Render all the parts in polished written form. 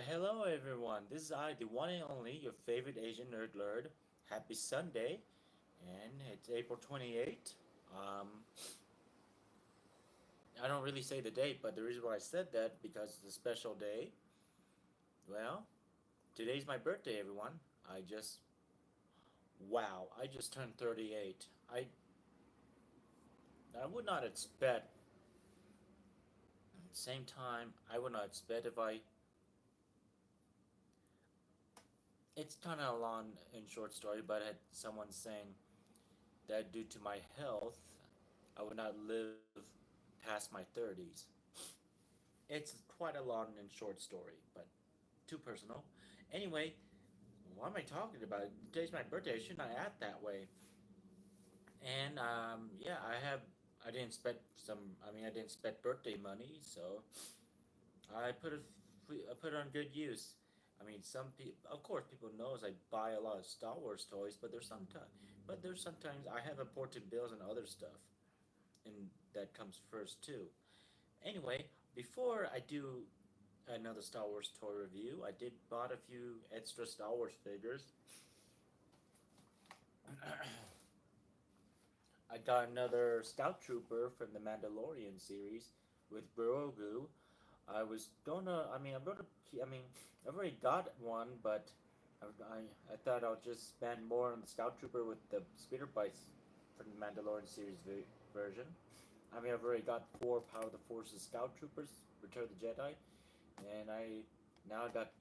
Hello everyone. This is I, the one and only, your favorite Asian nerd lord. Happy Sunday, and it's April 28th. Um, I don't really say the date, but the reason why I said that because it's a special day. Well, today's my birthday, everyone. I just wow, I just turned 38. I would not expect. At the same time, I would not expect if I. It's kind of a long and short story, but I had someone saying that due to my health, I would not live past my 30s. It's quite a long and short story, but too personal. Anyway, what am I talking about? Today's my birthday. I should not act that way. And yeah, I didn't spend some. I didn't spend birthday money, so I put it on good use. Some people, of course, people knows I buy a lot of Star Wars toys, but there's sometimes I have important bills and other stuff, and that comes first too. Anyway, before I do another Star Wars toy review, I did bought a few extra Star Wars figures. I got another Scout Trooper from the Mandalorian series with Grogu. I've already got one, but I thought I'll just spend more on the Scout Trooper with the speeder bikes from the Mandalorian series version. I've already got four Power of the Forces Scout Troopers, Return of the Jedi, and I now got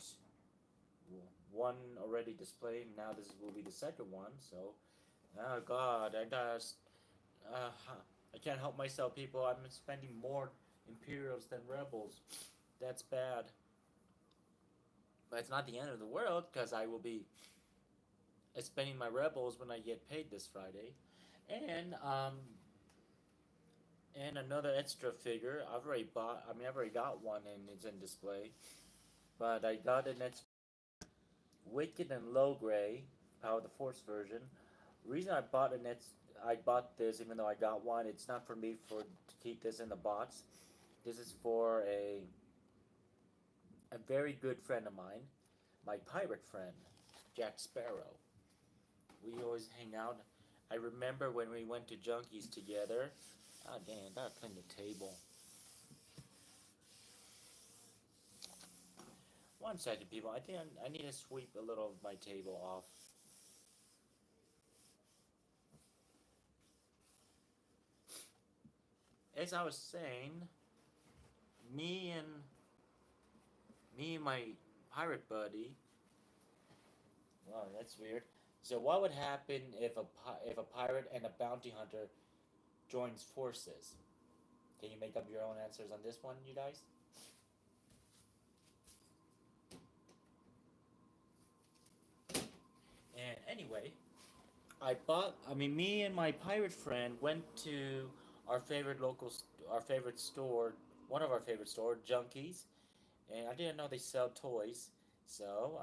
one already displayed. Now this will be the second one. So, oh God, uh, I can't help myself, people. I'm spending more Imperials than Rebels. That's bad. But it's not the end of the world because I will be spending my Rebels when I get paid this Friday, and and another extra figure. I've already got one and it's in display. But I got an extra Wicked and Low Gray Power of the Force version. Reason I bought this even though I got one. It's not for me for to keep this in the box. This is for a very good friend of mine, my pirate friend, Jack Sparrow. We always hang out. I remember when we went to Junkies together. Ah, damn, gotta clean the table. One second, people. I think I need to sweep a little of my table off. As I was saying, me and me and my pirate buddy. Wow, that's weird. So, what would happen if a pirate and a bounty hunter joins forces? Can you make up your own answers on this one, you guys? And anyway, me and my pirate friend went to our favorite our favorite store, one of our favorite store, Junkies, and I didn't know they sell toys. So,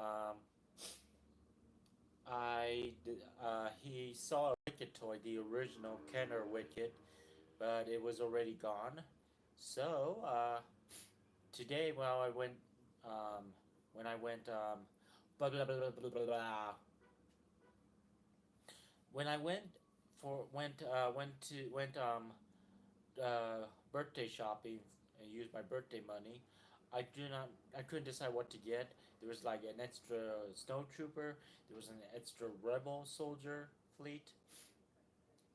he saw a Wicked toy, the original Kenner Wicked, but it was already gone. So, today, um, when I went, blah blah blah blah blah blah, blah when I went birthday shopping and used my birthday money, I couldn't decide what to get. There was like an extra snowtrooper, there was an extra rebel soldier fleet,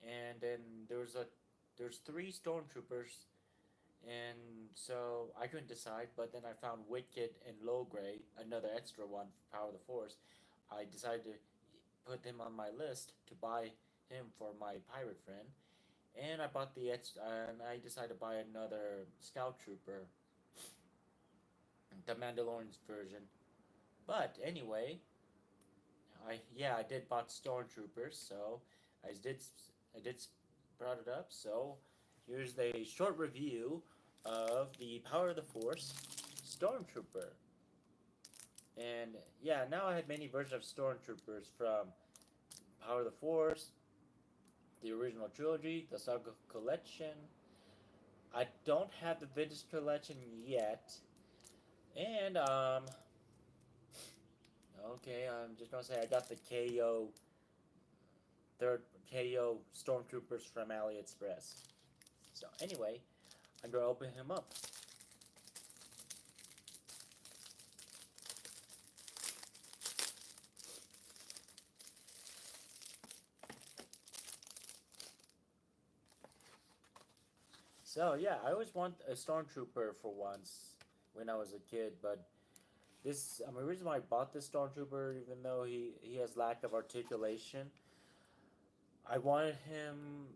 and then there's three stormtroopers, and so I couldn't decide. But then I found Wicked and Low Gray, another extra one, Power of the Force. I decided to put him on my list to buy him for my pirate friend, and I decided to buy another Scout Trooper, the Mandalorian's version. But anyway, I did bought Stormtroopers, so I did I did brought it up. So here's the short review of the Power of the Force Stormtrooper. And yeah, now I have many versions of Stormtroopers from Power of the Force, the original trilogy, the Saga Collection. I don't have the Vintage Collection yet, and Okay, I'm just gonna say I got the KO third KO Stormtroopers from AliExpress. So anyway, I'm gonna open him up. So yeah, I always want a Stormtrooper for once when I was a kid, but the reason why I bought this Stormtrooper, even though he has lack of articulation, I wanted him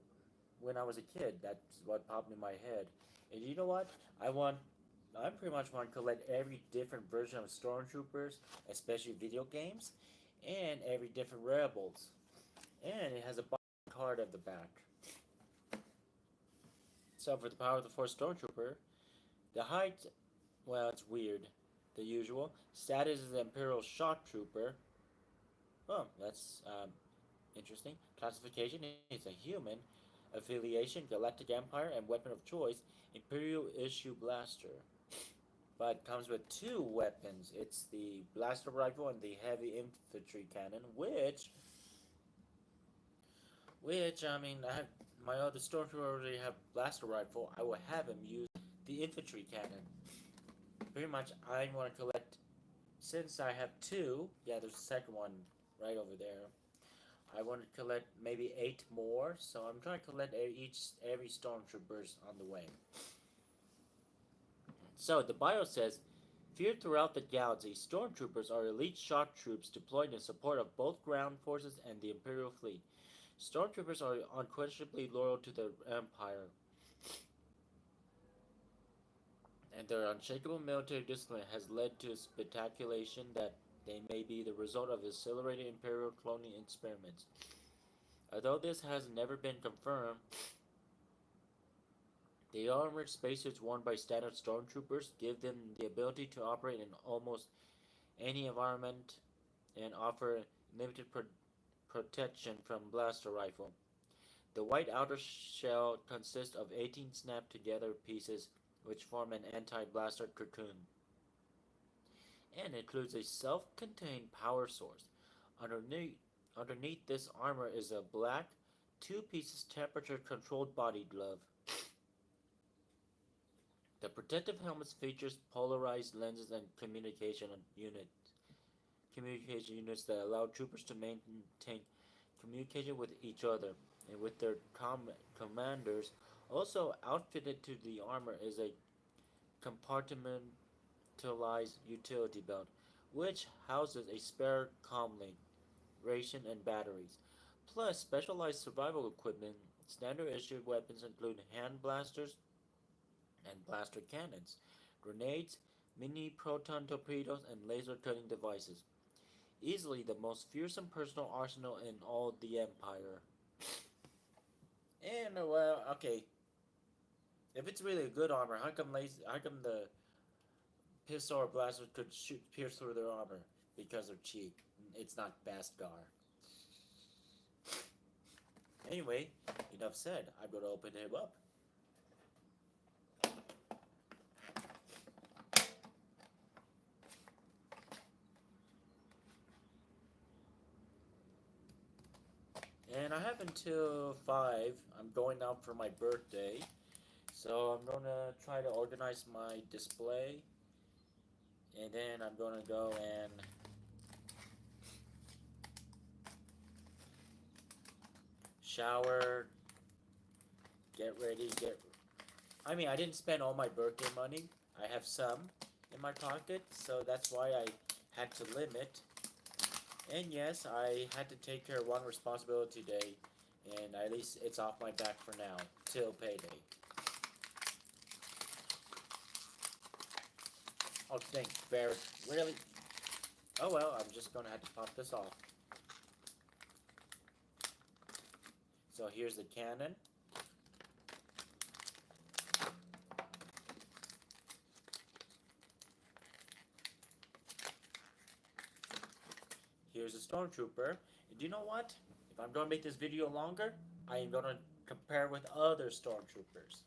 when I was a kid. That's what popped in my head. And you know what? I pretty much want to collect every different version of Stormtroopers, especially video games, and every different Rebels. And it has a card at the back. So for the Power of the Force Stormtrooper, the height, well, it's weird. The usual. Status is Imperial Shock Trooper. Oh, that's interesting. Classification is a human. Affiliation, Galactic Empire, and weapon of choice, Imperial Issue Blaster. But comes with two weapons. It's the blaster rifle and the heavy infantry cannon, which I mean, I have my other stormtrooper already have blaster rifle. I will have him use the infantry cannon. Pretty much, I want to collect. Since I have two, yeah, there's a second one right over there. I want to collect maybe 8 more, so I'm trying to collect every stormtroopers on the way. So the bio says, feared throughout the galaxy, stormtroopers are elite shock troops deployed in support of both ground forces and the Imperial fleet. Stormtroopers are unquestionably loyal to the Empire, and their unshakable military discipline has led to speculation that they may be the result of accelerated Imperial cloning experiments. Although this has never been confirmed, the armored spacesuits worn by standard stormtroopers give them the ability to operate in almost any environment and offer limited protection from blaster rifle. The white outer shell consists of 18 snapped together pieces which form an anti-blaster cocoon, and includes a self-contained power source. Underneath this armor is a black, 2 pieces temperature-controlled body glove. The protective helmet features polarized lenses and communication units that allow troopers to maintain communication with each other and with their commanders. Also outfitted to the armor is a compartmentalized utility belt, which houses a spare comlink, ration, and batteries. Plus, specialized survival equipment. Standard issue weapons include hand blasters and blaster cannons, grenades, mini proton torpedoes, and laser cutting devices. Easily the most fearsome personal arsenal in all the Empire. And well, okay, if it's really a good armor, how come the pistol or blaster could pierce through their armor? Because they're cheap. It's not Bastgar. Anyway, enough said. I'm gonna open him up. And I have until 5. I'm going out for my birthday. So I'm going to try to organize my display. And then I'm going to go and shower, get ready, I mean, I didn't spend all my birthday money. I have some in my pocket, so that's why I had to limit. And yes, I had to take care of one responsibility today, and at least it's off my back for now, till payday. Oh, think, Barrett, really? Oh well, I'm just gonna have to pop this off. So here's the cannon. Here's a Stormtrooper. And do you know what? If I'm going to make this video longer, I am going to compare with other Stormtroopers.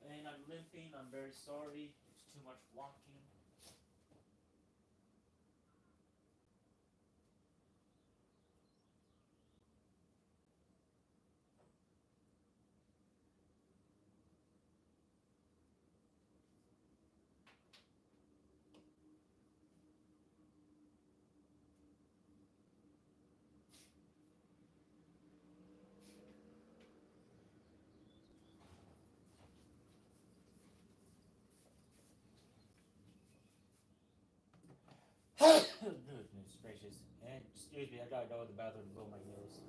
And I'm limping typing. I'm very sorry. It's too much walking. Goodness gracious. And excuse me, I gotta go to the bathroom and blow my nose.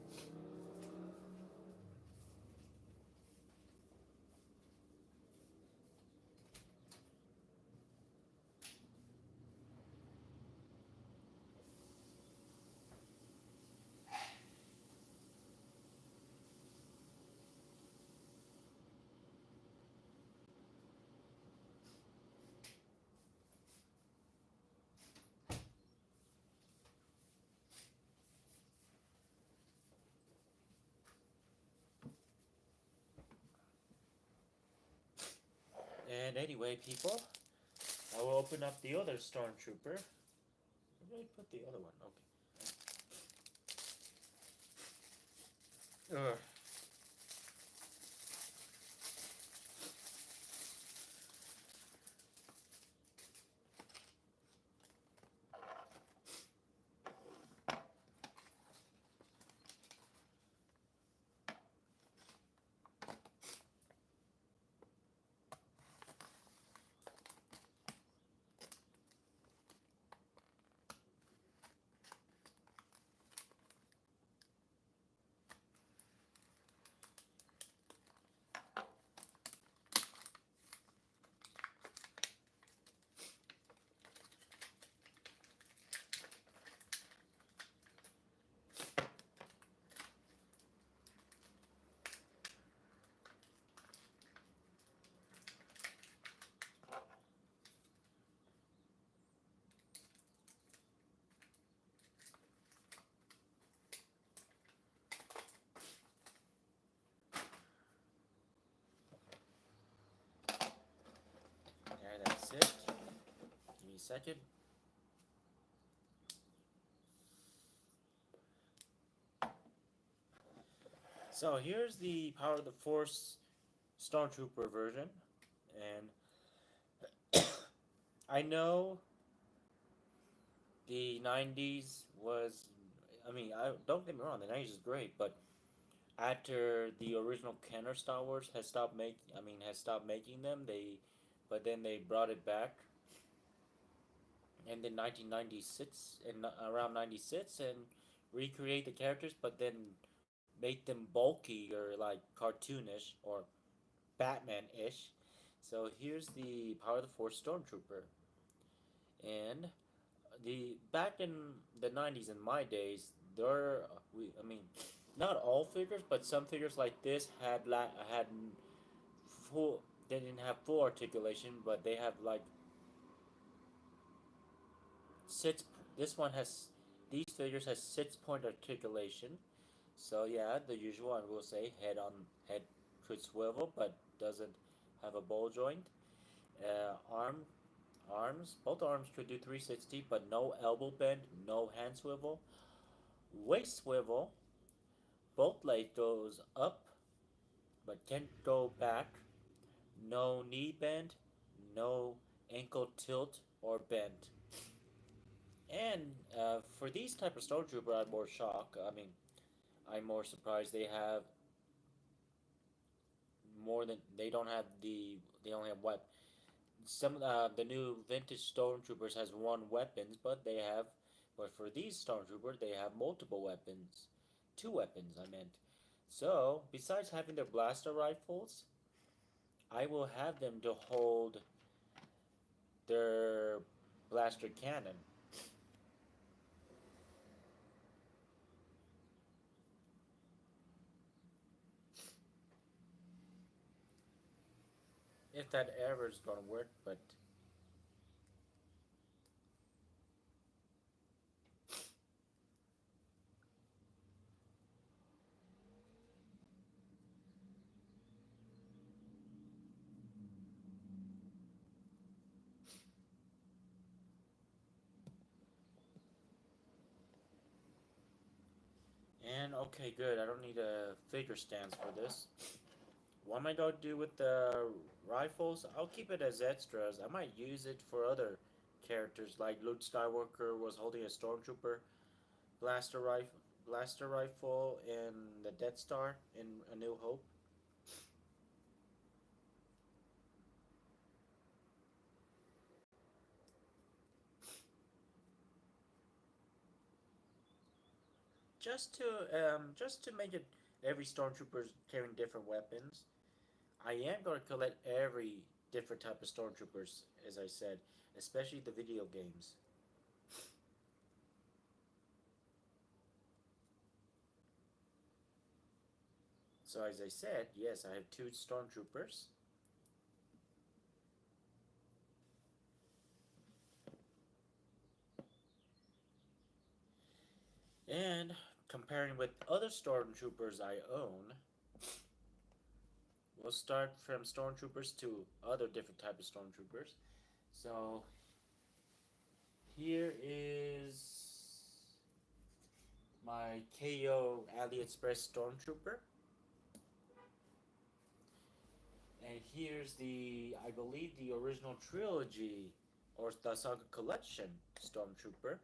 And anyway, people, I will open up the other Stormtrooper. Where did I put the other one? Okay. Ugh. There, that's it. Give me a second. So here's the Power of the Force Stormtrooper version, and I know the '90s was. I mean, I don't get me wrong, the '90s is great, but after the original Kenner Star Wars has stopped making them, but then they brought it back, and in 1996 and around '96 and recreate the characters, but then make them bulky or like cartoonish or Batman-ish. So here's the Power of the Force Stormtrooper, and the back in the '90s in my days, there we I mean, not all figures, but some figures like this had full. They didn't have full articulation, but they have like six. This one has these figures has 6 point articulation. So yeah, the usual. I will say head could swivel, but doesn't have a ball joint. Arm arms both arms could do 360, but no elbow bend, no hand swivel, waist swivel. Both legs goes up, but can't go back. No knee bend, no ankle tilt or bend. And for these type of stormtrooper, I'm more shocked. I mean, I'm more surprised they have more than they don't have they only have what some the new vintage stormtroopers has one weapons, but for these stormtroopers they have multiple weapons, two weapons I meant. So besides having their blaster rifles, I will have them to hold their blaster cannon. If that ever is gonna work, but And okay, good. I don't need a figure stance for this. What am I going to do with the rifles? I'll keep it as extras. I might use it for other characters, like Luke Skywalker was holding a Stormtrooper blaster rifle in the Death Star in A New Hope. Just to make it every Stormtrooper's carrying different weapons. I am going to collect every different type of Stormtroopers, as I said, especially the video games. So as I said, yes, I have two Stormtroopers. And comparing with other Stormtroopers I own, we'll start from Stormtroopers to other different type of Stormtroopers. So here is my KO AliExpress Stormtrooper. And here's I believe, the original trilogy or the Saga Collection Stormtrooper.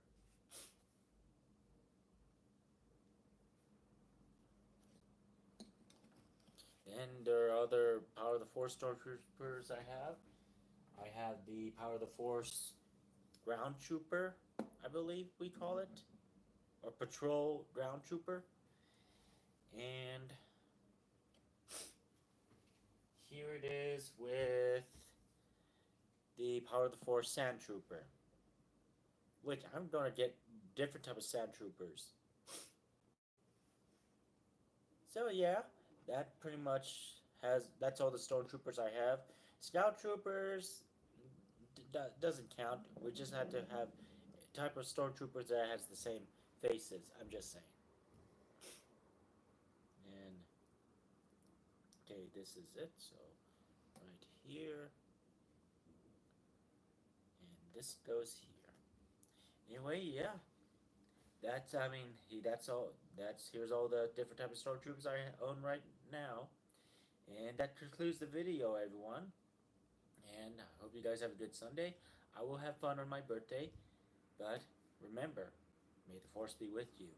And there are other Power of the Force Stormtroopers I have. I have the Power of the Force Ground Trooper, I believe we call it, or Patrol Ground Trooper. And here it is with the Power of the Force Sand Trooper, which I'm gonna get different type of Sand Troopers. So yeah, that pretty much that's all the Stormtroopers I have. Scout Troopers doesn't count. We just have to have type of Stormtroopers that has the same faces. I'm just saying. And okay, this is it. So right here, and this goes here. Anyway, yeah. That's all. Here's all the different type of Stormtroopers I own right now, and that concludes the video, everyone. And I hope you guys have a good Sunday. I will have fun on my birthday, but remember, may the Force be with you.